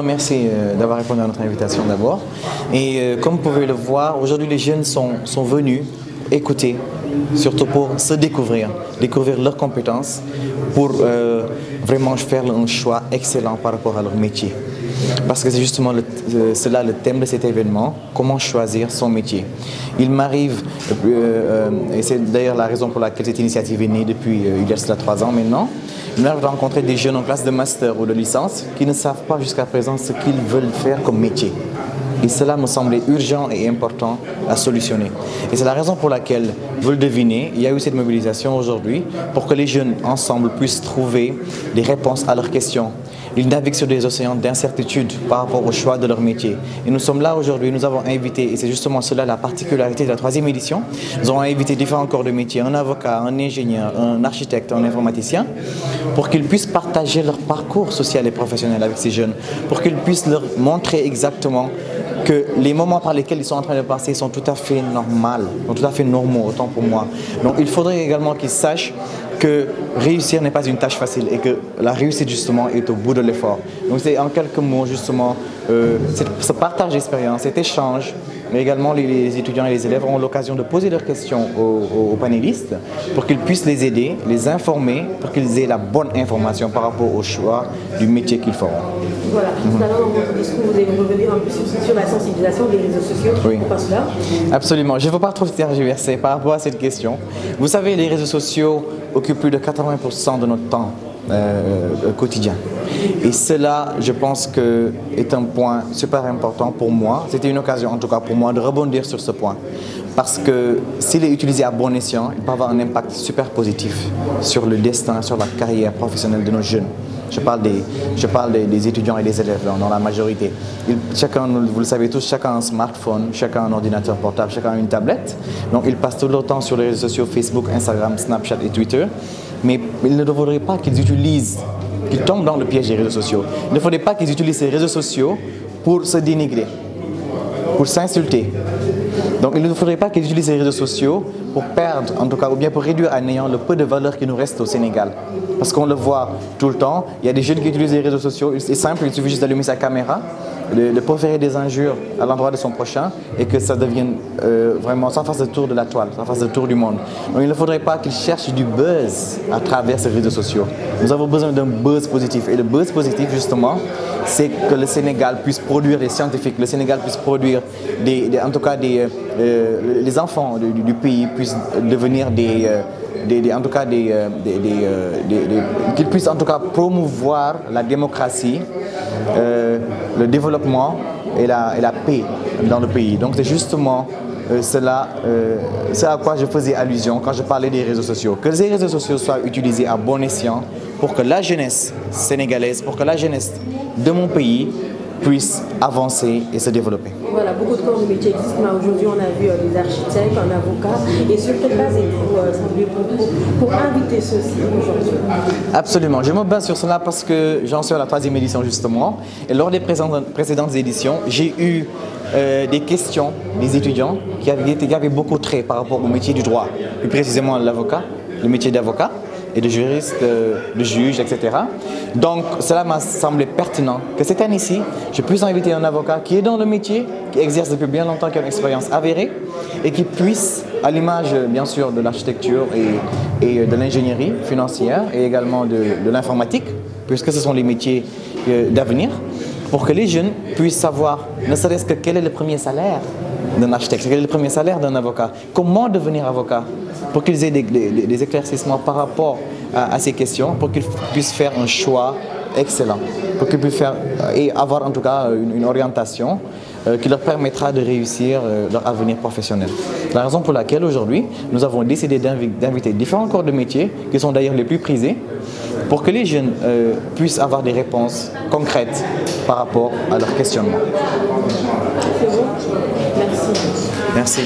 Merci d'avoir répondu à notre invitation d'abord. Et comme vous pouvez le voir, aujourd'hui les jeunes sont venus écouter, surtout pour se découvrir leurs compétences, pour vraiment faire un choix excellent par rapport à leur métier. Parce que c'est justement cela le thème de cet événement, comment choisir son métier. Il m'arrive, et c'est d'ailleurs la raison pour laquelle cette initiative est née depuis il y a cela 3 ans maintenant, il m'arrive de rencontrer des jeunes en classe de master ou de licence qui ne savent pas jusqu'à présent ce qu'ils veulent faire comme métier. Et cela me semblait urgent et important à solutionner. Et c'est la raison pour laquelle, vous le devinez, il y a eu cette mobilisation aujourd'hui pour que les jeunes ensemble puissent trouver des réponses à leurs questions. Ils naviguent sur des océans d'incertitude par rapport au choix de leur métier. Et nous sommes là aujourd'hui, nous avons invité, et c'est justement cela la particularité de la 3e édition, nous avons invité différents corps de métier, un avocat, un ingénieur, un architecte, un informaticien, pour qu'ils puissent partager leur parcours social et professionnel avec ces jeunes, pour qu'ils puissent leur montrer exactement que les moments par lesquels ils sont en train de passer sont tout à fait normaux, autant pour moi. Donc il faudrait également qu'ils sachent que réussir n'est pas une tâche facile et que la réussite justement est au bout de l'effort. Donc c'est en quelques mots justement ce partage d'expérience, cet échange, mais également les étudiants et les élèves auront l'occasion de poser leurs questions aux panélistes pour qu'ils puissent les aider, les informer, pour qu'ils aient la bonne information par rapport au choix du métier qu'ils feront. Voilà, tout à l'heure dans votre discours, vous allez revenir un peu sur la sensibilisation des réseaux sociaux. Oui. Pourquoi cela? Absolument, je ne veux pas trop tergiverser par rapport à cette question. Vous savez, les réseaux sociaux occupent plus de 80% de notre temps quotidien. Et cela, je pense que est un point super important pour moi. C'était une occasion, en tout cas pour moi, de rebondir sur ce point. Parce que s'il est utilisé à bon escient, il peut avoir un impact super positif sur le destin, sur la carrière professionnelle de nos jeunes. Je parle des étudiants et des élèves dans la majorité. Chacun, vous le savez tous, chacun a un smartphone, chacun a un ordinateur portable, chacun a une tablette. Donc ils passent tout leur temps sur les réseaux sociaux, Facebook, Instagram, Snapchat et Twitter. Mais il ne faudrait pas qu'ils tombent dans le piège des réseaux sociaux. Il ne faudrait pas qu'ils utilisent ces réseaux sociaux pour se dénigrer, pour s'insulter. Donc il ne faudrait pas qu'ils utilisent ces réseaux sociaux pour perdre, en tout cas, ou bien pour réduire à néant le peu de valeur qui nous reste au Sénégal. Parce qu'on le voit tout le temps, il y a des jeunes qui utilisent les réseaux sociaux, c'est simple, il suffit juste d'allumer sa caméra, de proférer des injures à l'endroit de son prochain et que ça devienne vraiment, ça fasse le tour de la toile, ça fasse le tour du monde. Donc il ne faudrait pas qu'ils cherchent du buzz à travers ces réseaux sociaux. Nous avons besoin d'un buzz positif et le buzz positif justement, c'est que le Sénégal puisse produire des scientifiques, le Sénégal puisse produire en tout cas les enfants du pays puissent devenir qu'ils puissent en tout cas promouvoir la démocratie, le développement et la paix dans le pays. Donc c'est justement cela, c'est à quoi je faisais allusion quand je parlais des réseaux sociaux. Que les réseaux sociaux soient utilisés à bon escient pour que la jeunesse sénégalaise, pour que la jeunesse de mon pays puisse avancer et se développer. Voilà, beaucoup de corps de métier existent, mais aujourd'hui on a vu des architectes, un avocat, et sur quelle base êtes-vous pour inviter ceux-ci aujourd'hui? Absolument, je me base sur cela parce que j'en suis à la 3e édition justement, et lors des précédentes éditions, j'ai eu des questions des étudiants qui avaient beaucoup de traits par rapport au métier du droit, plus précisément l'avocat, le métier d'avocat, et de juriste, de juge, etc. Donc cela m'a semblé pertinent que cette année-ci, je puisse inviter un avocat qui est dans le métier, qui exerce depuis bien longtemps, qui a une expérience avérée et qui puisse, à l'image bien sûr de l'architecture et de l'ingénierie financière et également de l'informatique, puisque ce sont les métiers d'avenir, pour que les jeunes puissent savoir, ne serait-ce que quel est le premier salaire d'un architecte, quel est le premier salaire d'un avocat, comment devenir avocat, pour qu'ils aient des éclaircissements par rapport à ces questions, pour qu'ils puissent faire un choix excellent, pour qu'ils puissent faire et avoir en tout cas une orientation qui leur permettra de réussir leur avenir professionnel. La raison pour laquelle aujourd'hui, nous avons décidé d'inviter différents corps de métier, qui sont d'ailleurs les plus prisés, pour que les jeunes puissent avoir des réponses concrètes par rapport à leur questionnement. C'est bon. Merci. Merci.